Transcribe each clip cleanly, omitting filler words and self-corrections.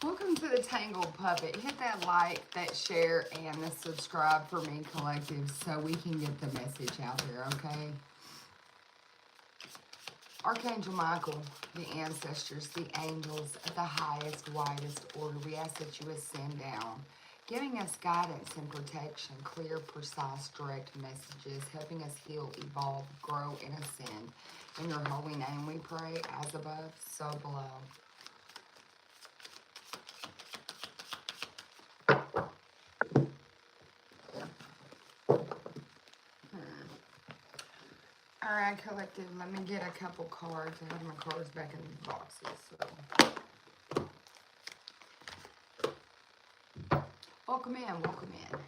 Welcome to the Tangled Puppet. Hit that like, that share, and the subscribe for me, collective, so we can get the message out there, okay? Archangel Michael, the ancestors, the angels of the highest, widest order, we ask that you ascend down, giving us guidance and protection, clear, precise, direct messages, helping us heal, evolve, grow, and ascend. In your holy name we pray, as above, so below. All right, collective, let me get a couple cards. I have my cards back in the boxes. So. Welcome in, welcome in.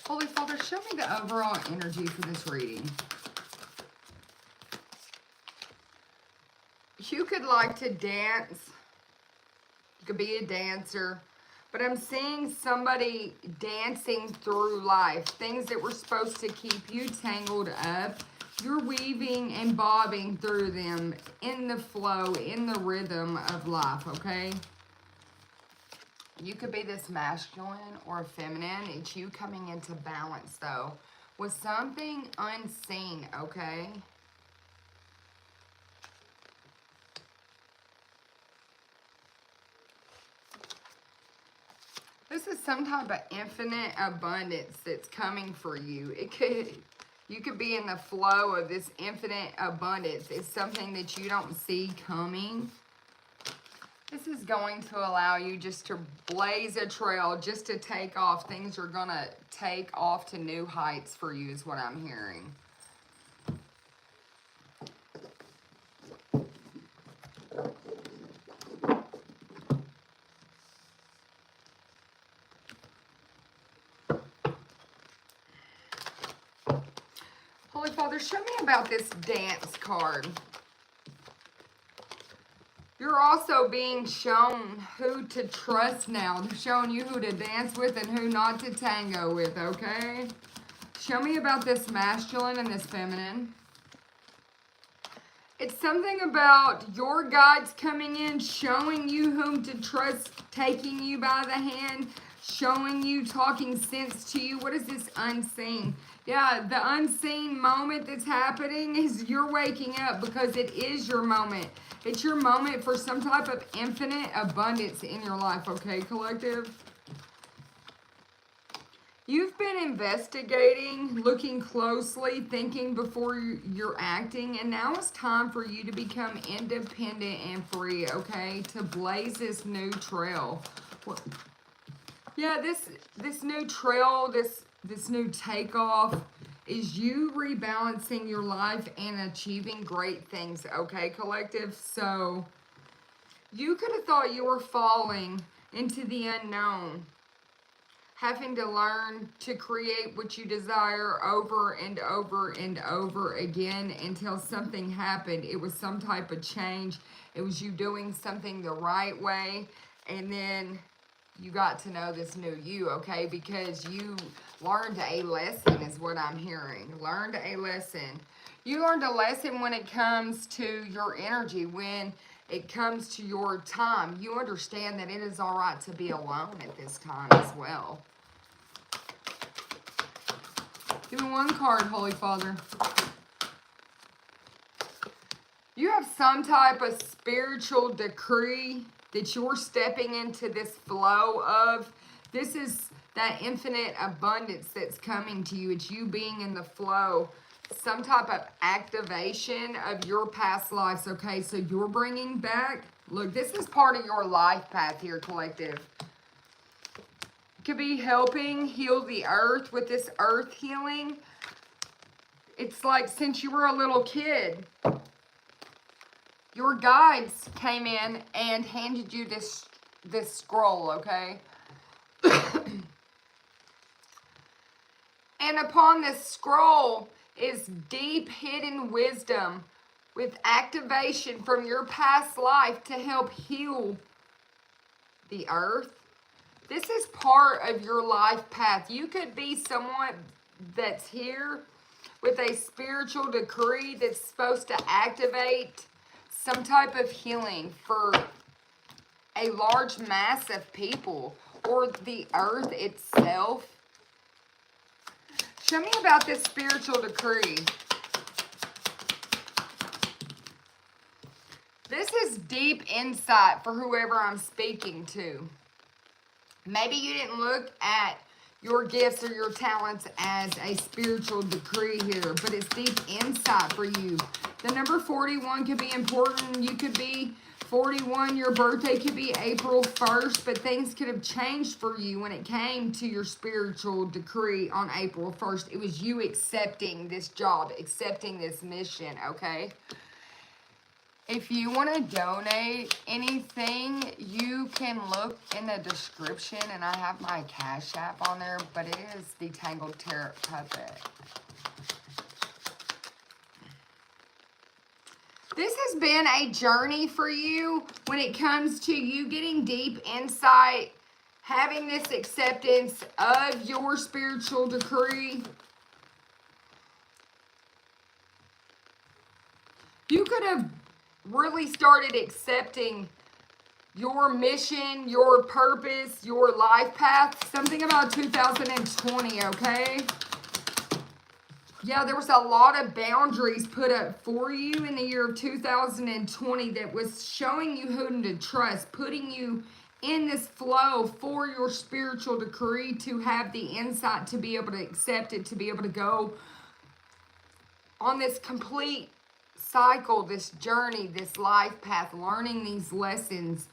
Holy Father, show me the overall energy for this reading. You could like to dance. You could be a dancer. But I'm seeing somebody dancing through life. Things that were supposed to keep you tangled up. You're weaving and bobbing through them in the flow, in the rhythm of life, okay? You could be this masculine or feminine. It's you coming into balance, though, with something unseen, okay? This is some type of infinite abundance that's coming for you. You could be in the flow of this infinite abundance. It's something that you don't see coming. This is going to allow you just to blaze a trail, just to take off. Things are going to take off to new heights for you is what I'm hearing. Holy Father, show me about this dance card. You're also being shown who to trust now. They're showing you who to dance with and who not to tango with, okay? Show me about this masculine and this feminine. It's something about your guides coming in, showing you whom to trust, taking you by the hand, showing you, talking sense to you. What is this unseen? Yeah, the unseen moment that's happening is you're waking up because it is your moment. It's your moment for some type of infinite abundance in your life, okay, collective? You've been investigating, looking closely, thinking before you're acting, and now it's time for you to become independent and free, okay? To blaze this new trail. Yeah, this new trail, this new takeoff is you rebalancing your life and achieving great things, okay, collective? So you could have thought you were falling into the unknown, having to learn to create what you desire over and over and over again until something happened. It was some type of change. It was you doing something the right way, and then you got to know this new you, okay? Because you learned a lesson is what I'm hearing. Learned a lesson. You learned a lesson when it comes to your energy, when it comes to your time. You understand that it is all right to be alone at this time as well. Give me one card, Holy Father. You have some type of spiritual decree that you're stepping into this flow of. This is that infinite abundance that's coming to you. It's you being in the flow. Some type of activation of your past lives, okay? So you're bringing back, look, this is part of your life path here, collective. It could be helping heal the earth with this earth healing. It's like since you were a little kid, your guides came in and handed you this scroll, okay? And upon this scroll is deep hidden wisdom with activation from your past life to help heal the earth. This is part of your life path. You could be someone that's here with a spiritual decree that's supposed to activate some type of healing for a large mass of people or the earth itself. Show me about this spiritual decree. This is deep insight for whoever I'm speaking to. Maybe you didn't look at your gifts or your talents as a spiritual decree here, but it's deep insight for you. The number 41 could be important. You could be 41. Your birthday could be April 1st, but things could have changed for you when it came to your spiritual decree on April 1st. It was you accepting this job, accepting this mission, okay? If you want to donate anything, you can look in the description, and I have my Cash App on there, but it is the Tangled Tarot Puppet. This has been a journey for you when it comes to you getting deep insight, having this acceptance of your spiritual decree. You could have really started accepting your mission, your purpose, your life path. Something about 2020, okay? Yeah, there was a lot of boundaries put up for you in the year of 2020 that was showing you whom to trust, putting you in this flow for your spiritual decree to have the insight to be able to accept it, to be able to go on this complete cycle, this journey, this life path, learning these lessons.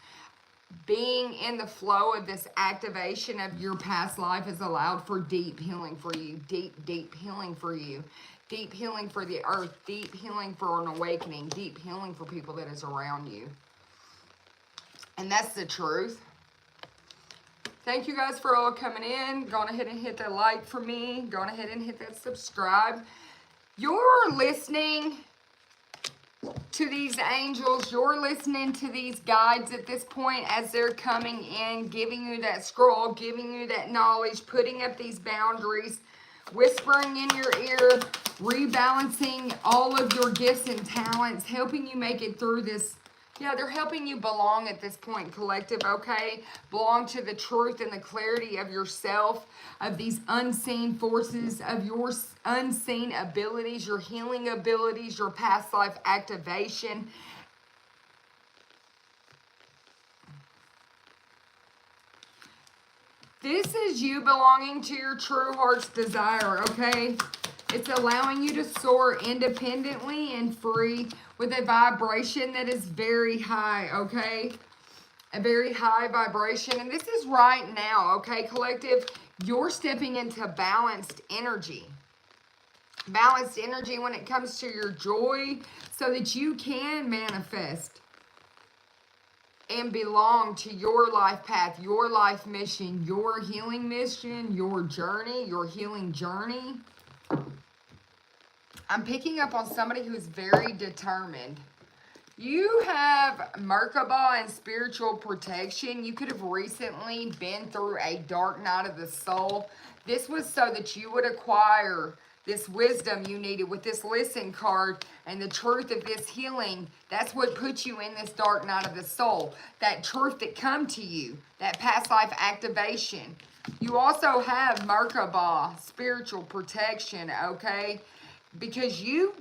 Being in the flow of this activation of your past life has allowed for deep healing for you. Deep healing for you. Deep healing for the earth. Deep healing for an awakening. Deep healing for people that is around you. And that's the truth. Thank you guys for all coming in. Go on ahead and hit that like for me. Go on ahead and hit that subscribe. You're listening to these angels, you're listening to these guides at this point as they're coming in, giving you that scroll, giving you that knowledge, putting up these boundaries, whispering in your ear, rebalancing all of your gifts and talents, helping you make it through this. Yeah, they're helping you belong at this point, collective, okay? Belong to the truth and the clarity of yourself, of these unseen forces, of your unseen abilities, your healing abilities, your past life activation. This is you belonging to your true heart's desire, okay? It's allowing you to soar independently and free with a vibration that is very high, okay? A very high vibration. And this is right now, okay, collective? You're stepping into balanced energy. Balanced energy when it comes to your joy so that you can manifest and belong to your life path, your life mission, your healing mission, your journey, your healing journey. I'm picking up on somebody who's very determined. You have Merkaba and spiritual protection. You could have recently been through a dark night of the soul. This was so that you would acquire this wisdom you needed with this listen card and the truth of this healing. That's what put you in this dark night of the soul. That truth that come to you, that past life activation. You also have Merkaba, spiritual protection, okay? Because your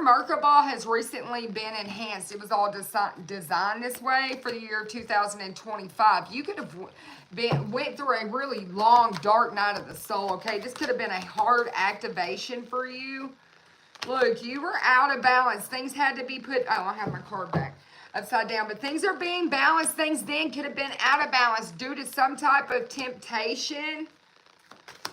Merkaba has recently been enhanced. It was all designed this way for the year 2025. You could have went through a really long, dark night of the soul, okay? This could have been a hard activation for you. Look, you were out of balance. Things had to be put... Oh, I have my card back upside down. But things are being balanced. Things then could have been out of balance due to some type of temptation.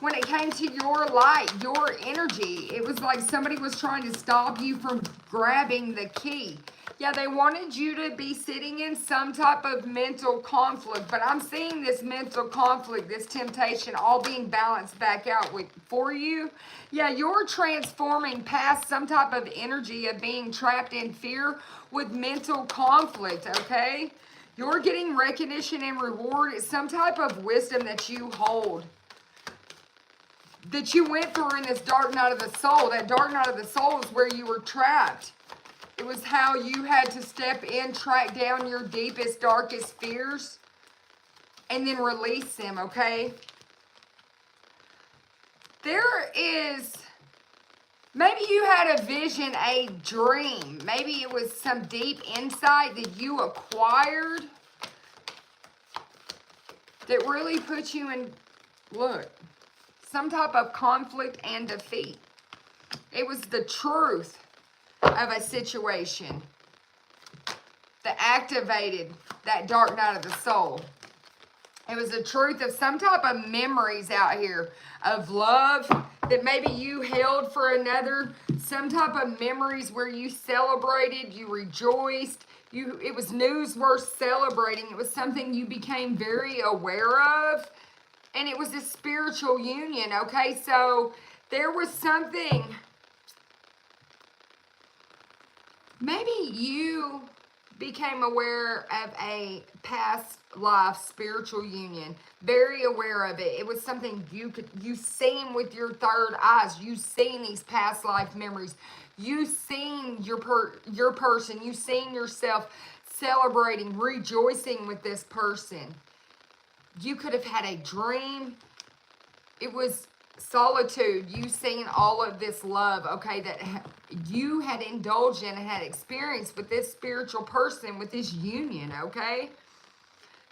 When it came to your light, your energy, it was like somebody was trying to stop you from grabbing the key. Yeah, they wanted you to be sitting in some type of mental conflict, but I'm seeing this mental conflict, this temptation, all being balanced back out for you. Yeah, you're transforming past some type of energy of being trapped in fear with mental conflict, okay? You're getting recognition and reward. It's some type of wisdom that you hold. that you went through in this dark night of the soul. That dark night of the soul is where you were trapped. It was how you had to step in, track down your deepest, darkest fears, and then release them, okay? There is, maybe you had a vision, a dream. Maybe it was some deep insight that you acquired that really put you in, look, some type of conflict and defeat. It was the truth of a situation that activated that dark night of the soul. It was the truth of some type of memories out here of love that maybe you held for another. Some type of memories where you celebrated, you rejoiced. It was news worth celebrating. It was something you became very aware of. And it was a spiritual union, okay? So there was something. Maybe you became aware of a past life spiritual union, very aware of it. It was something you seen with your third eyes. You seen these past life memories. You seen your person. You seen yourself celebrating, rejoicing with this person. You could have had a dream. It was solitude. You seen all of this love, okay, that you had indulged in and had experienced with this spiritual person, with this union, okay?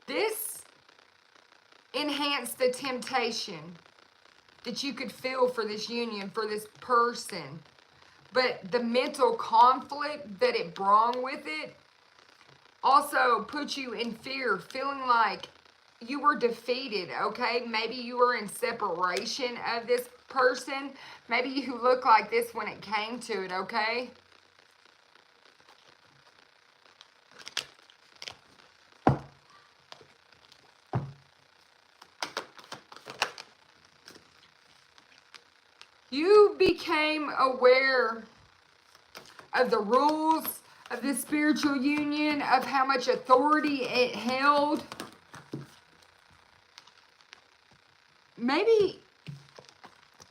This enhanced the temptation that you could feel for this union, for this person. But the mental conflict that it brought with it also put you in fear, feeling like you were defeated, okay? Maybe you were in separation of this person. Maybe you look like this when it came to it, okay? You became aware of the rules of this spiritual union, of how much authority it held. Maybe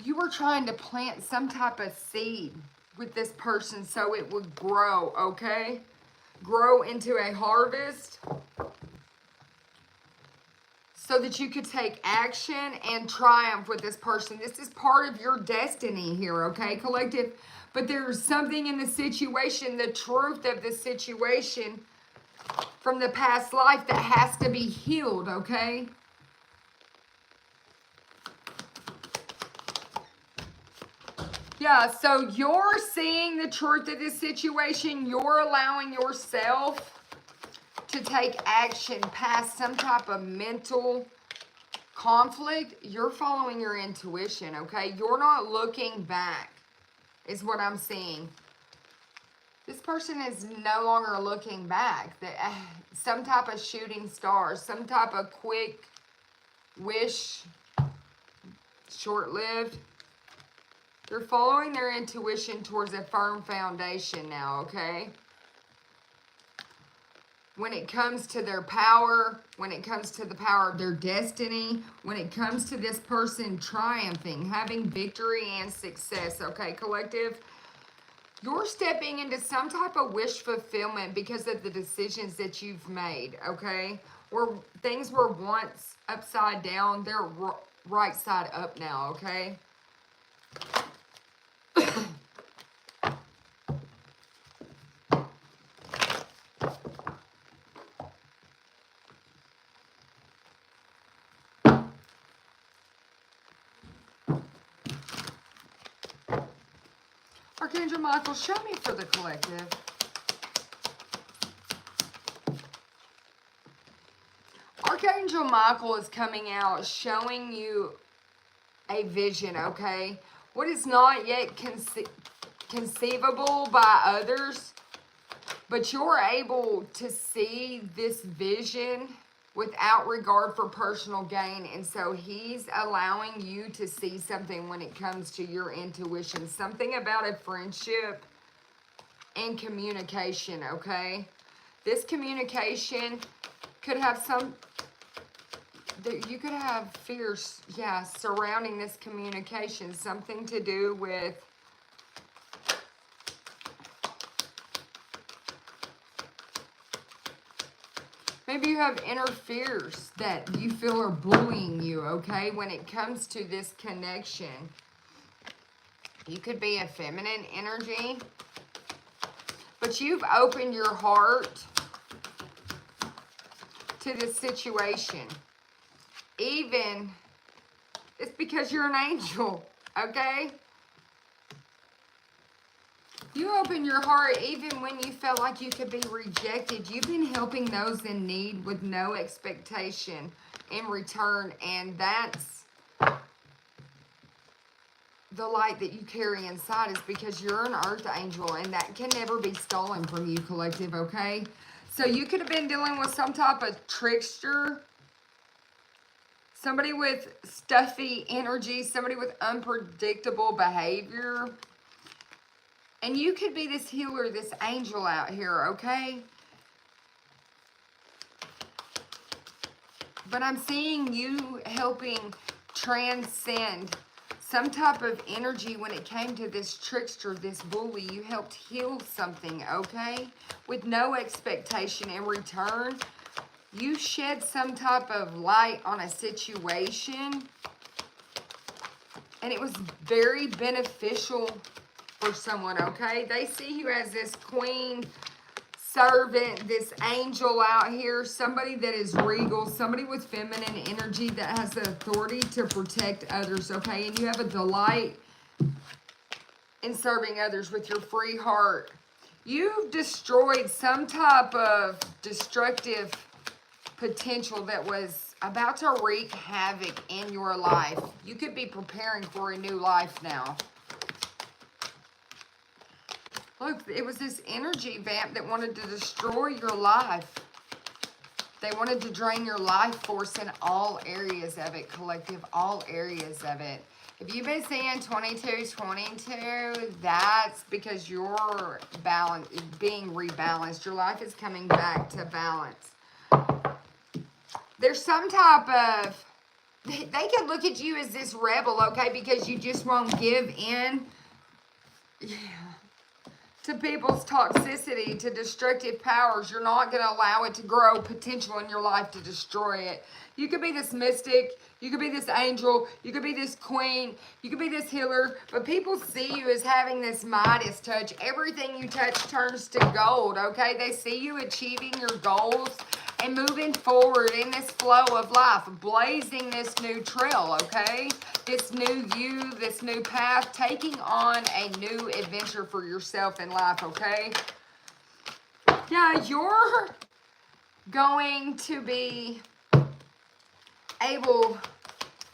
you were trying to plant some type of seed with this person so it would grow, okay? Grow into a harvest so that you could take action and triumph with this person. This is part of your destiny here, okay, collective? But there's something in the situation, the truth of the situation from the past life that has to be healed, okay? Yeah, so you're seeing the truth of this situation. You're allowing yourself to take action past some type of mental conflict. You're following your intuition, okay? You're not looking back, is what I'm seeing. This person is no longer looking back. Some type of shooting stars, some type of quick wish, short-lived. They're following their intuition towards a firm foundation now, okay? When it comes to their power, when it comes to the power of their destiny, when it comes to this person triumphing, having victory and success, okay, collective? You're stepping into some type of wish fulfillment because of the decisions that you've made, okay? Where things were once upside down, they're right side up now, okay? Archangel Michael, show me for the collective. Archangel Michael is coming out showing you a vision, okay? What is not yet conceivable by others, but you're able to see this vision without regard for personal gain. And so he's allowing you to see something when it comes to your intuition, something about a friendship and communication, okay? This communication could have You could have fears, yeah, surrounding this communication. Something to do with maybe you have inner fears that you feel are bullying you, okay, when it comes to this connection. You could be a feminine energy, but you've opened your heart to this situation. Even, it's because you're an angel, okay? You open your heart even when you felt like you could be rejected. You've been helping those in need with no expectation in return, and that's the light that you carry inside, is because you're an earth angel, and that can never be stolen from you, collective, okay? So you could have been dealing with some type of trickster, somebody with stuffy energy, somebody with unpredictable behavior. And you could be this healer, this angel out here, okay? But I'm seeing you helping transcend some type of energy when it came to this trickster, this bully. You helped heal something, okay? With no expectation in return. You shed some type of light on a situation, and it was very beneficial for someone, okay? They see you as this queen servant, this angel out here, somebody that is regal, somebody with feminine energy that has the authority to protect others, okay? And you have a delight in serving others with your free heart. You've destroyed some type of destructive potential that was about to wreak havoc in your life. You could be preparing for a new life now. Look, it was this energy vamp that wanted to destroy your life. They wanted to drain your life force in all areas of it, collective, all areas of it. If you've been seeing 2222, that's because you're being rebalanced. Your life is coming back to balance. There's some type of, they could look at you as this rebel, okay, because you just won't give in. Yeah. To people's toxicity, to destructive powers. You're not going to allow it to grow potential in your life to destroy it. You could be this mystic. You could be this angel. You could be this queen. You could be this healer. But people see you as having this Midas touch. Everything you touch turns to gold, okay? They see you achieving your goals and moving forward in this flow of life, blazing this new trail, okay? This new you, this new path, taking on a new adventure for yourself in life, okay? Yeah, you're going to be able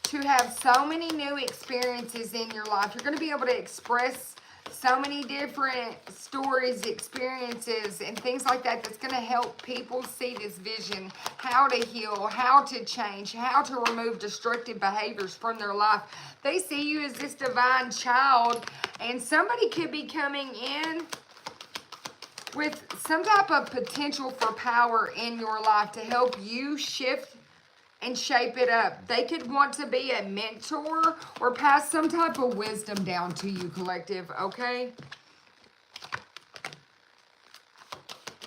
to have so many new experiences in your life. You're going to be able to express so many different stories, experiences, and things like that that's going to help people see this vision, how to heal, how to change, how to remove destructive behaviors from their life. They see you as this divine child, and somebody could be coming in with some type of potential for power in your life to help you shift and shape it up. They could want to be a mentor or pass some type of wisdom down to you, collective, okay?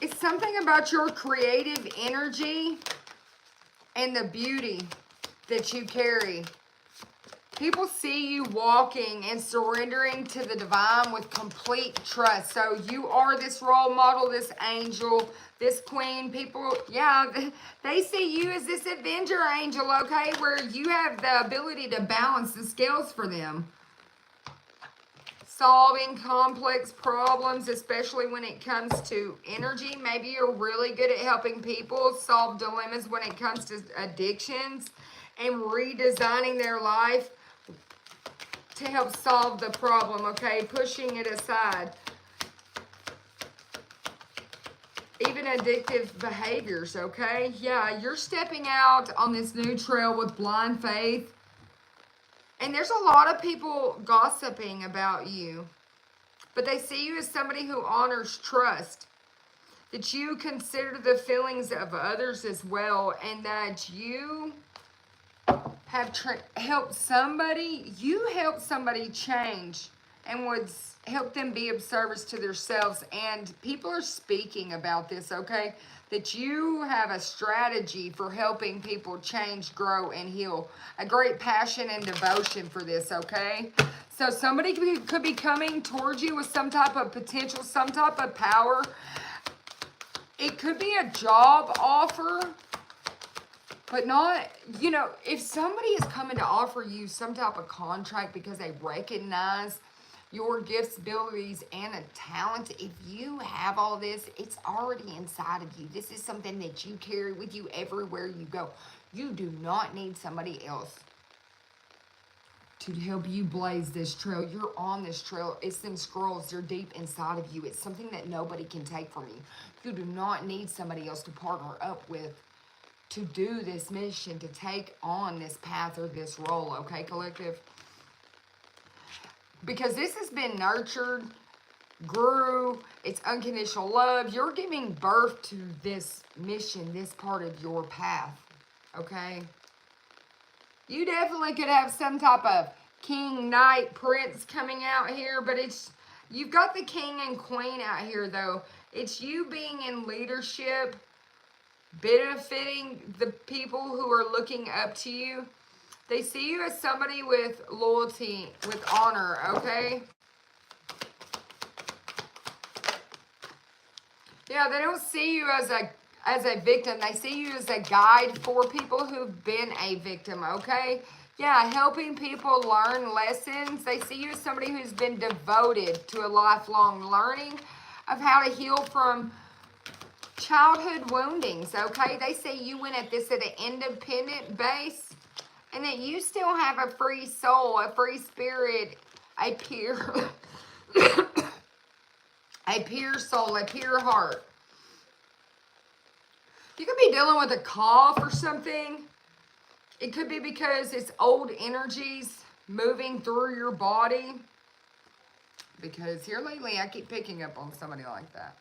It's something about your creative energy and the beauty that you carry. People see you walking and surrendering to the divine with complete trust. So you are this role model, this angel, this queen. People, yeah, they see you as this avenger angel, okay, where you have the ability to balance the scales for them. Solving complex problems, especially when it comes to energy. Maybe you're really good at helping people solve dilemmas when it comes to addictions and redesigning their life to help solve the problem, okay? Pushing it aside. Even addictive behaviors, okay? Yeah, you're stepping out on this new trail with blind faith. And there's a lot of people gossiping about you. But they see you as somebody who honors trust. That you consider the feelings of others as well. And that you have helped somebody, you helped somebody change and would help them be of service to themselves. And people are speaking about this, okay? That you have a strategy for helping people change, grow, and heal. A great passion and devotion for this, okay? So somebody could be coming towards you with some type of potential, some type of power. It could be a job offer. But not, you know, if somebody is coming to offer you some type of contract because they recognize your gifts, abilities, and a talent, if you have all this, it's already inside of you. This is something that you carry with you everywhere you go. You do not need somebody else to help you blaze this trail. You're on this trail. It's them scrolls. They're deep inside of you. It's something that nobody can take from you. You do not need somebody else to partner up with to do this mission, to take on this path or this role, okay, collective? Because this has been nurtured, grew, it's unconditional love. You're giving birth to this mission, this part of your path, okay? You definitely could have some type of king, knight, prince coming out here, but you've got the king and queen out here, though. It's you being in leadership, benefiting the people who are looking up to you. They see you as somebody with loyalty, with honor, okay? Yeah, they don't see you as a victim. They see you as a guide for people who've been a victim, okay? Yeah, helping people learn lessons. They see you as somebody who's been devoted to a lifelong learning of how to heal from childhood woundings, okay? They say you went at this at an independent base and that you still have a free soul, a free spirit, a pure, a pure soul, a pure heart. You could be dealing with a cough or something. It could be because it's old energies moving through your body. Because here lately, I keep picking up on somebody like that.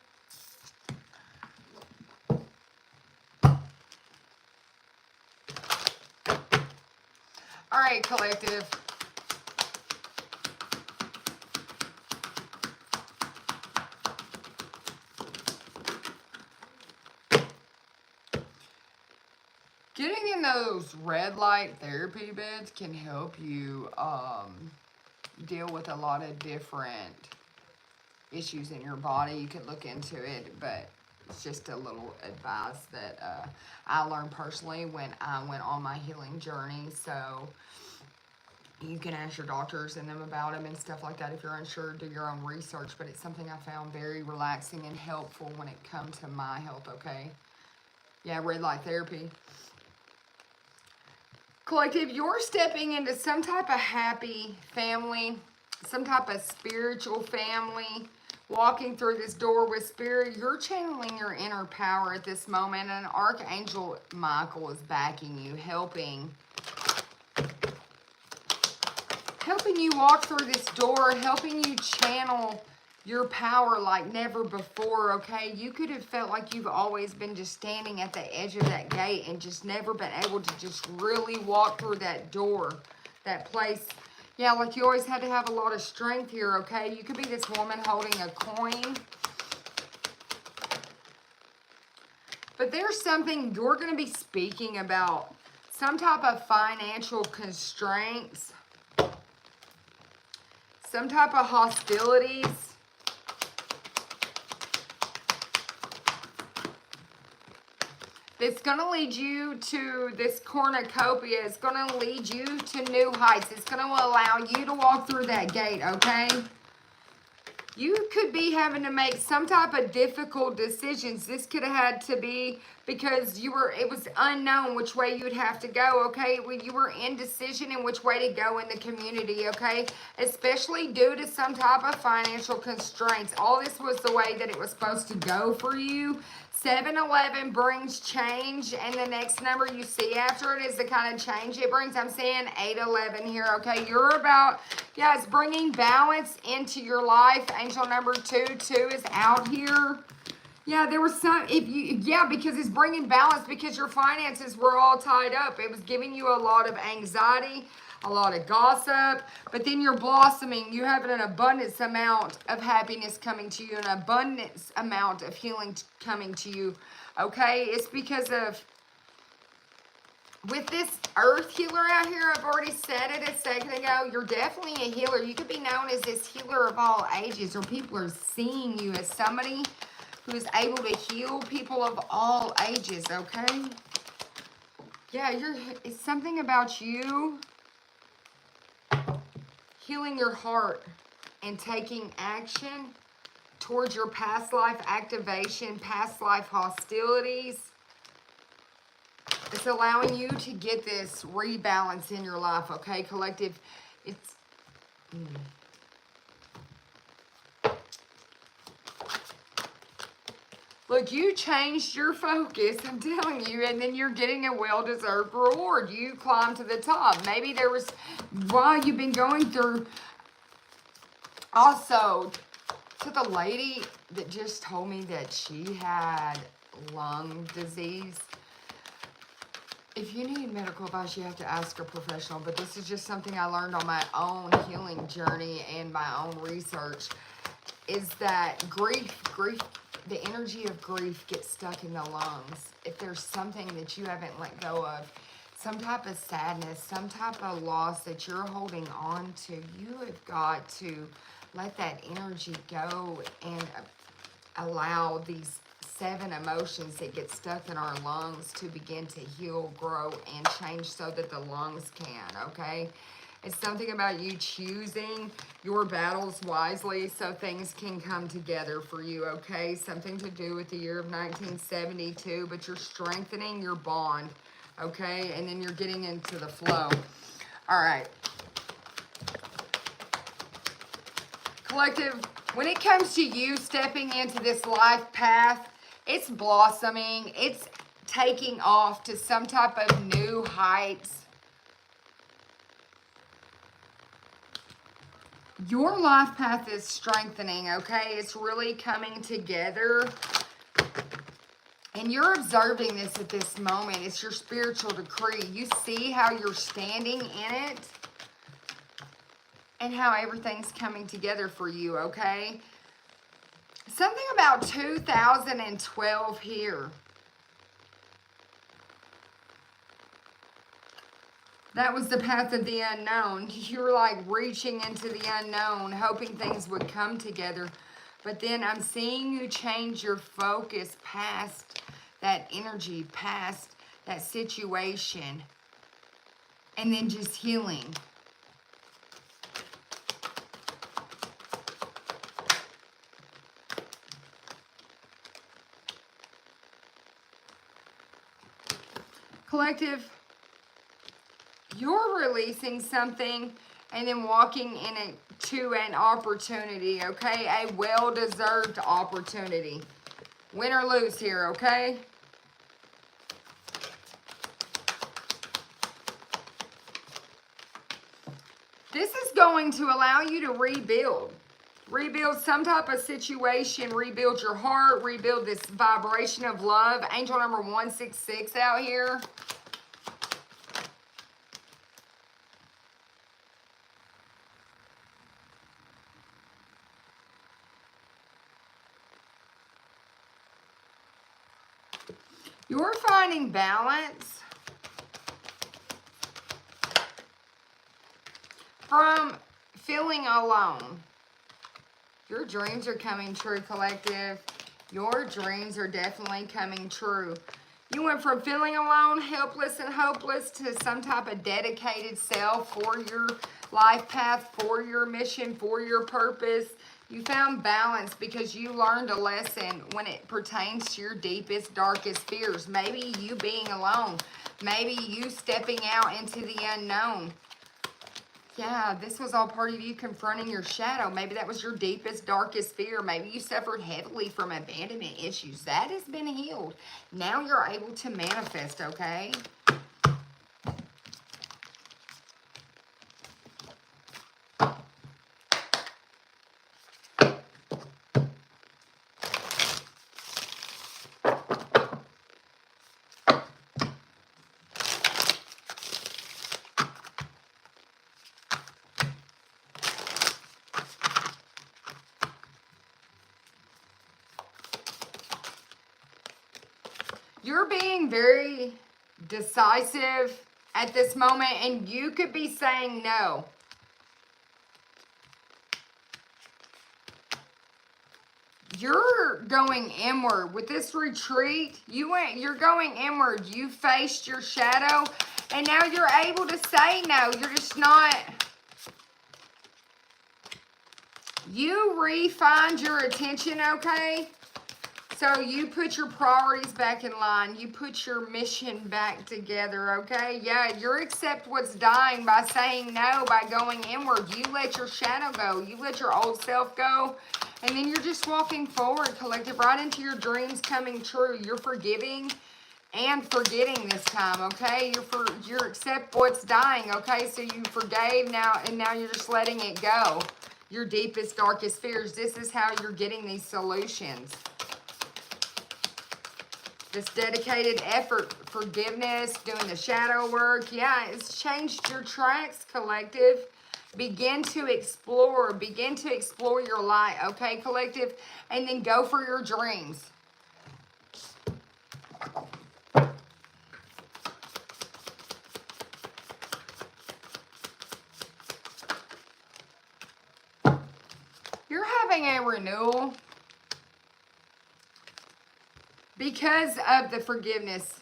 All right, collective. Getting in those red light therapy beds can help you deal with a lot of different issues in your body. You could look into it, but it's just a little advice that I learned personally when I went on my healing journey. So you can ask your doctors and them about them and stuff like that. If you're unsure, do your own research. But it's something I found very relaxing and helpful when it comes to my health, okay? Yeah, red light therapy. Collective, you're stepping into some type of happy family, some type of spiritual family, walking through this door with spirit. You're channeling your inner power at this moment, and Archangel Michael is backing you, helping you walk through this door, helping you channel your power like never before, okay? You could have felt like you've always been just standing at the edge of that gate and just never been able to just really walk through that door, that place. Yeah, like you always had to have a lot of strength here, okay? You could be this woman holding a coin. But there's something you're going to be speaking about, some type of financial constraints, some type of hostilities. It's going to lead you to this cornucopia. It's going to lead you to new heights. It's going to allow you to walk through that gate, okay? You could be having to make some type of difficult decisions. This could have had to be because it was unknown which way you would have to go, okay? You were indecision in which way to go in the community, okay? Especially due to some type of financial constraints. All this was the way that it was supposed to go for you. 7-11 brings change, and the next number you see after it is the kind of change it brings. I'm saying 8-11 here, okay? You're about, yeah, it's bringing balance into your life. Angel number 2 is out here. Yeah, there was some, yeah, because it's bringing balance because your finances were all tied up. It was giving you a lot of anxiety, a lot of gossip, but then you're blossoming. You have an abundance amount of happiness coming to you, an abundance amount of healing coming to you, okay? It's because of, with this earth healer out here, I've already said it a second ago, you're definitely a healer. You could be known as this healer of all ages, or people are seeing you as somebody who is able to heal people of all ages, okay? Yeah, it's something about you healing your heart and taking action towards your past life activation, past life hostilities. It's allowing you to get this rebalance in your life, okay, collective? It's... Look, you changed your focus, I'm telling you, and then you're getting a well-deserved reward. You climbed to the top. Maybe there was, while you've been going through, also, to the lady that just told me that she had lung disease, if you need medical advice, you have to ask a professional, but this is just something I learned on my own healing journey and my own research, is that grief, the energy of grief gets stuck in the lungs. If there's something that you haven't let go of, some type of sadness, some type of loss that you're holding on to, you have got to let that energy go and allow these 7 emotions that get stuck in our lungs to begin to heal, grow, and change so that the lungs can, okay? It's something about you choosing your battles wisely so things can come together for you, okay? Something to do with the year of 1972, but you're strengthening your bond, okay? And then you're getting into the flow. All right. Collective, when it comes to you stepping into this life path, it's blossoming. It's taking off to some type of new heights. Your life path is strengthening, okay? It's really coming together. And you're observing this at this moment. It's your spiritual decree. You see how you're standing in it and how everything's coming together for you, okay? Something about 2012 here. That was the path of the unknown. You were like reaching into the unknown, hoping things would come together. But then I'm seeing you change your focus past that energy, past that situation, and then just healing. Collective, you're releasing something and then walking to an opportunity, okay? A well-deserved opportunity. Win or lose here, okay? This is going to allow you to rebuild. Rebuild some type of situation, rebuild your heart, rebuild this vibration of love. Angel number 166 out here. You're finding balance from feeling alone. Your dreams are coming true, collective. Your dreams are definitely coming true. You went from feeling alone, helpless, and hopeless to some type of dedicated self for your life path, for your mission, for your purpose. You found balance because you learned a lesson when it pertains to your deepest, darkest fears. Maybe you being alone. Maybe you stepping out into the unknown. Yeah, this was all part of you confronting your shadow. Maybe that was your deepest, darkest fear. Maybe you suffered heavily from abandonment issues. That has been healed. Now you're able to manifest, okay? You're being very decisive at this moment, and you could be saying no. You're going inward. With this retreat, you're going inward. You faced your shadow, and now you're able to say no. You're just not... You refined your attention, okay? So you put your priorities back in line. You put your mission back together, okay? Yeah, you accept what's dying by saying no, by going inward. You let your shadow go. You let your old self go. And then you're just walking forward, collective, right into your dreams coming true. You're forgiving and forgetting this time, okay? You accept what's dying, okay? So you forgave now, and now you're just letting it go. Your deepest, darkest fears. This is how you're getting these solutions. This dedicated effort, forgiveness, doing the shadow work. Yeah, it's changed your tracks, collective. Begin to explore. Begin to explore your light, okay, collective? And then go for your dreams. You're having a renewal. Because of the forgiveness,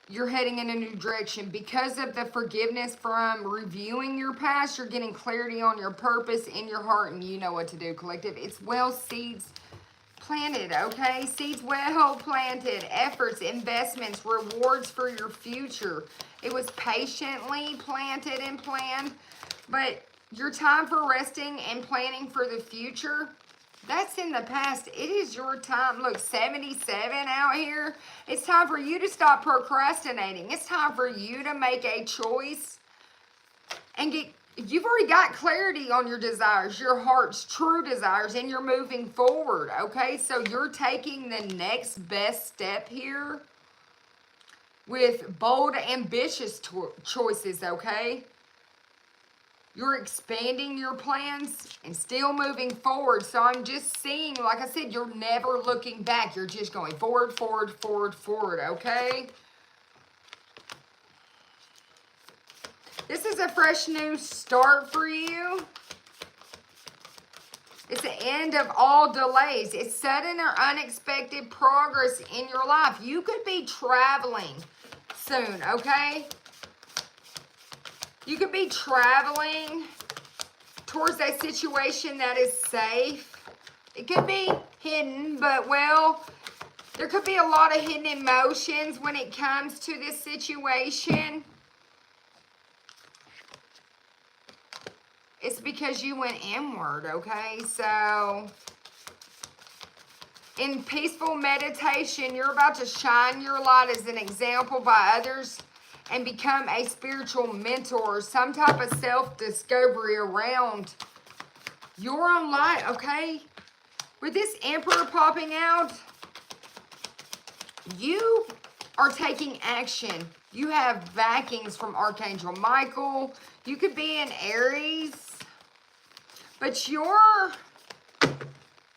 you're heading in a new direction. Because of the forgiveness from reviewing your past, you're getting clarity on your purpose in your heart, and you know what to do, collective. It's well seeds planted, okay? Seeds well planted, efforts, investments, rewards for your future. It was patiently planted and planned, but your time for resting and planning for the future, that's in the past. It is your time. Look, 77 out here. It's time for you to stop procrastinating. It's time for you to make a choice and you've already got clarity on your desires, your heart's true desires, and you're moving forward, okay? So you're taking the next best step here with bold, ambitious choices, okay? You're expanding your plans and still moving forward. So I'm just seeing, like I said, you're never looking back. You're just going forward, forward, forward, forward, okay? This is a fresh new start for you. It's the end of all delays. It's sudden or unexpected progress in your life. You could be traveling soon, okay? You could be traveling towards a situation that is safe. It could be hidden, but well, there could be a lot of hidden emotions when it comes to this situation. It's because you went inward, okay? So, in peaceful meditation, you're about to shine your light as an example by others and become a spiritual mentor, some type of self-discovery around your own light, okay? With this Emperor popping out, you are taking action. You have backings from Archangel Michael. You could be in Aries, but you're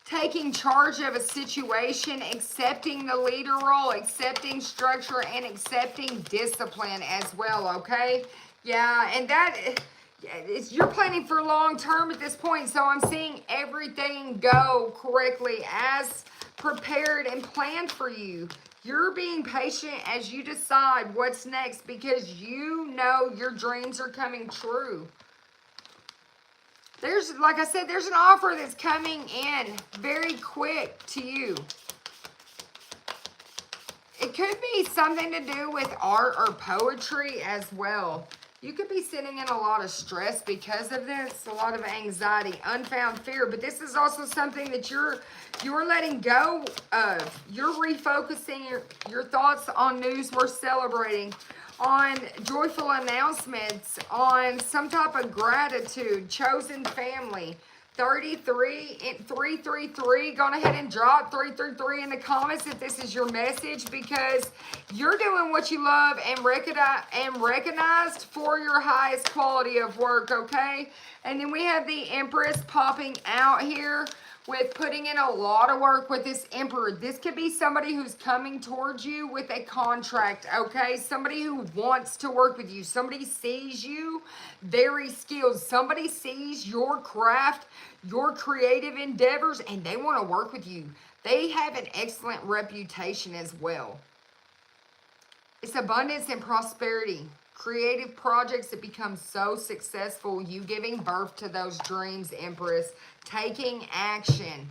taking charge of a situation, accepting the leader role, accepting structure, and accepting discipline as well, okay? Yeah, and you're planning for long term at this point, so I'm seeing everything go correctly as prepared and planned for you. You're being patient as you decide what's next because you know your dreams are coming true. There's, like I said, there's an offer that's coming in very quick to you. It could be something to do with art or poetry as well. You could be sitting in a lot of stress because of this, a lot of anxiety, unfound fear, but this is also something that you're letting go of. You're refocusing your thoughts on news worth celebrating, on joyful announcements, on some type of gratitude, chosen family. 333, go ahead and drop 333 in the comments if this is your message, because you're doing what you love and recognized for your highest quality of work, okay? And then we have the Empress popping out here with putting in a lot of work with this Emperor. This could be somebody who's coming towards you with a contract, okay? Somebody who wants to work with you. Somebody sees you very skilled. Somebody sees your craft, your creative endeavors, and they want to work with you. They have an excellent reputation as well. It's abundance and prosperity. Creative projects that become so successful. You giving birth to those dreams, Empress. Taking action.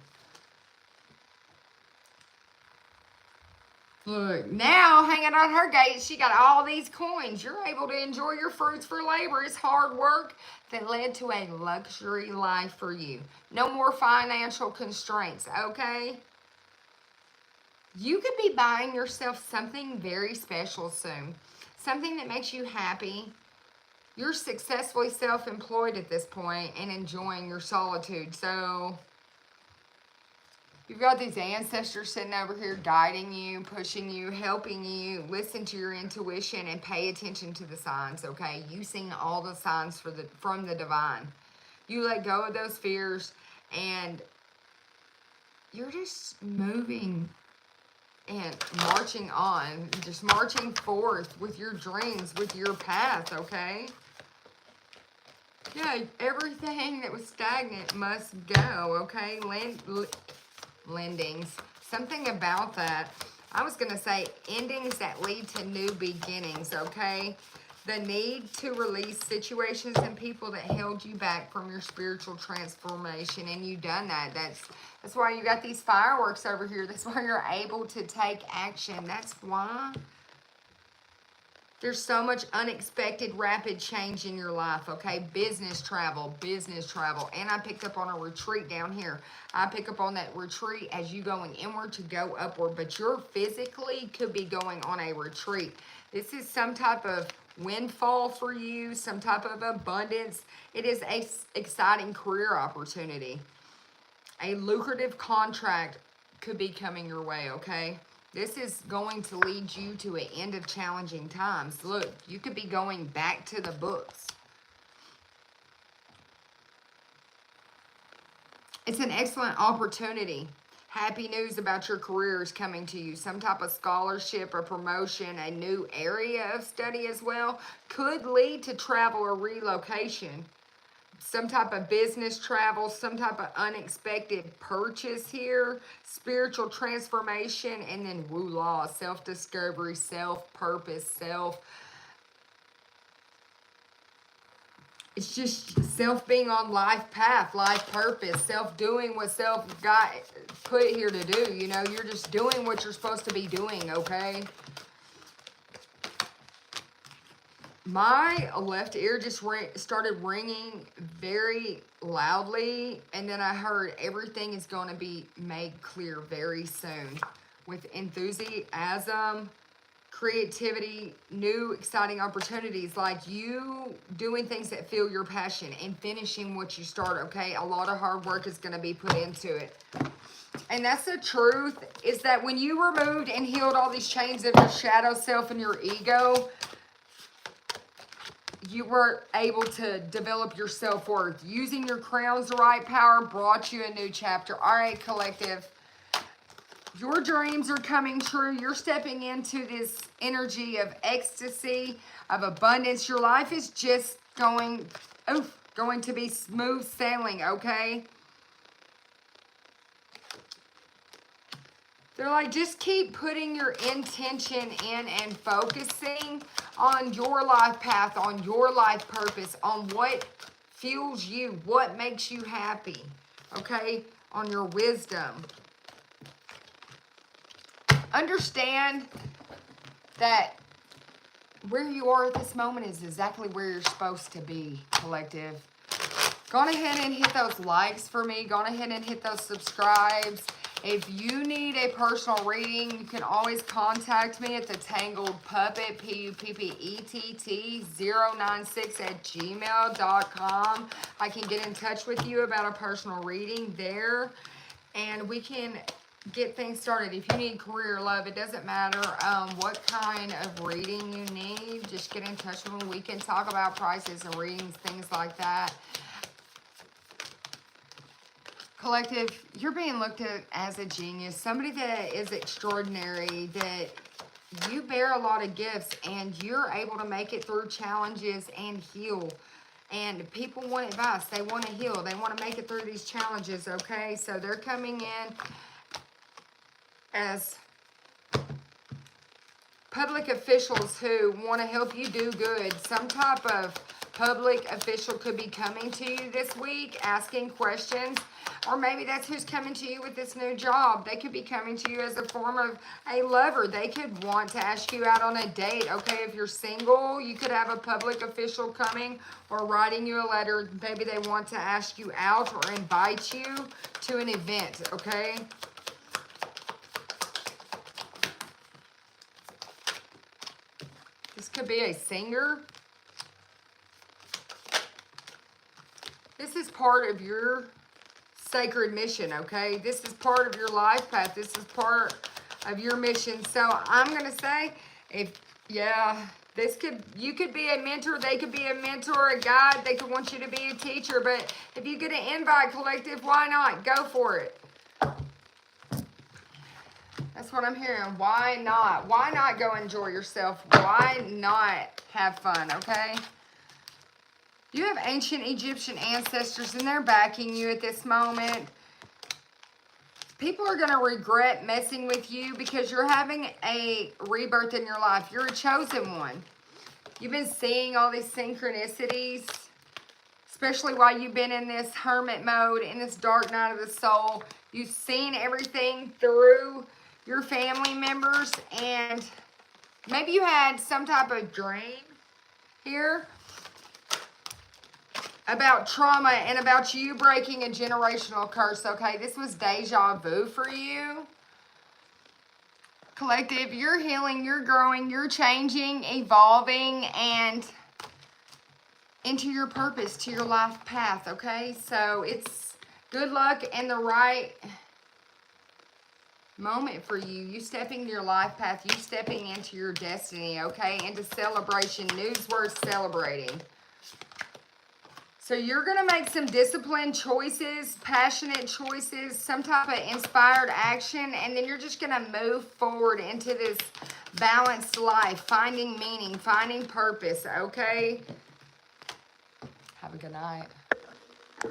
Look, now hanging on her gate, she got all these coins. You're able to enjoy your fruits for labor. It's hard work that led to a luxury life for you. No more financial constraints, okay? You could be buying yourself something very special soon. Something that makes you happy. You're successfully self-employed at this point and enjoying your solitude. So you've got these ancestors sitting over here guiding you, pushing you, helping you. Listen to your intuition and pay attention to the signs, okay? Using all the signs from the divine. You let go of those fears and you're just moving and marching on, just marching forth with your dreams, with your path, okay? Yeah, everything that was stagnant must go, okay? Lendings, something about that. I was going to say endings that lead to new beginnings, okay? The need to release situations and people that held you back from your spiritual transformation, and you've done that. That's why you got these fireworks over here. That's why you're able to take action. That's why there's so much unexpected rapid change in your life, okay? Business travel. And I picked up on a retreat down here. I pick up on that retreat as you going inward to go upward, but you're physically could be going on a retreat. This is some type of windfall for you, some type of abundance. It is a exciting career opportunity. A lucrative contract could be coming your way, okay? This is going to lead you to an end of challenging times. Look, you could be going back to the books. It's an excellent opportunity. Happy news about your career is coming to you. Some type of scholarship or promotion, a new area of study as well, could lead to travel or relocation. Some type of business travel, some type of unexpected purchase here, spiritual transformation, and then woo-la, self-discovery, self-purpose, it's just self being on life path, life purpose, self doing what self got put here to do. You know, you're just doing what you're supposed to be doing, okay? My left ear just started ringing very loudly, and then I heard everything is going to be made clear very soon. With enthusiasm, creativity, new exciting opportunities, like you doing things that feel your passion and finishing what you start, okay? A lot of hard work is going to be put into it. And that's the truth, is that when you removed and healed all these chains of your shadow self and your ego, you were able to develop your self-worth. Using your crown's right power brought you a new chapter. All right, collective. Your dreams are coming true. You're stepping into this energy of ecstasy, of abundance. Your life is just going to be smooth sailing, okay? They're like, just keep putting your intention in and focusing on your life path, on your life purpose, on what fuels you, what makes you happy, okay? On your wisdom. Understand that where you are at this moment is exactly where you're supposed to be, collective. Go on ahead and hit those likes for me. Go on ahead and hit those subscribes. If you need a personal reading, you can always contact me at the Tangled Puppet, Puppett 096 at gmail.com. I can get in touch with you about a personal reading there, and we can get things started. If you need career love, it doesn't matter what kind of reading you need. Just get in touch with me. We can talk about prices and readings, things like that. Collective, you're being looked at as a genius, somebody that is extraordinary, that you bear a lot of gifts and you're able to make it through challenges and heal. And people want advice. They want to heal. They want to make it through these challenges, okay? So they're coming in as public officials who want to help you do good. Some type of public official could be coming to you this week, asking questions. Or maybe that's who's coming to you with this new job. They could be coming to you as a form of a lover. They could want to ask you out on a date. Okay, if you're single, you could have a public official coming or writing you a letter. Maybe they want to ask you out or invite you to an event, okay? This could be a singer. This is part of your sacred mission, okay? This is part of your life path. This is part of your mission. So I'm going to say, you could be a mentor. They could be a mentor, a guide. They could want you to be a teacher. But if you get an invite, collective, why not? Go for it. That's what I'm hearing. Why not? Why not go enjoy yourself? Why not have fun, okay? You have ancient Egyptian ancestors and they're backing you at this moment. People are going to regret messing with you because you're having a rebirth in your life. You're a chosen one. You've been seeing all these synchronicities, especially while you've been in this hermit mode, in this dark night of the soul. You've seen everything through your family members, and maybe you had some type of dream here about trauma and about you breaking a generational curse, okay? This was deja vu for you. Collective, you're healing, you're growing, you're changing, evolving, and into your purpose, to your life path, okay? So it's good luck and the right moment for you. You stepping into your life path, you stepping into your destiny, okay? Into celebration, news worth celebrating. So you're going to make some disciplined choices, passionate choices, some type of inspired action, and then you're just going to move forward into this balanced life, finding meaning, finding purpose, okay? Have a good night.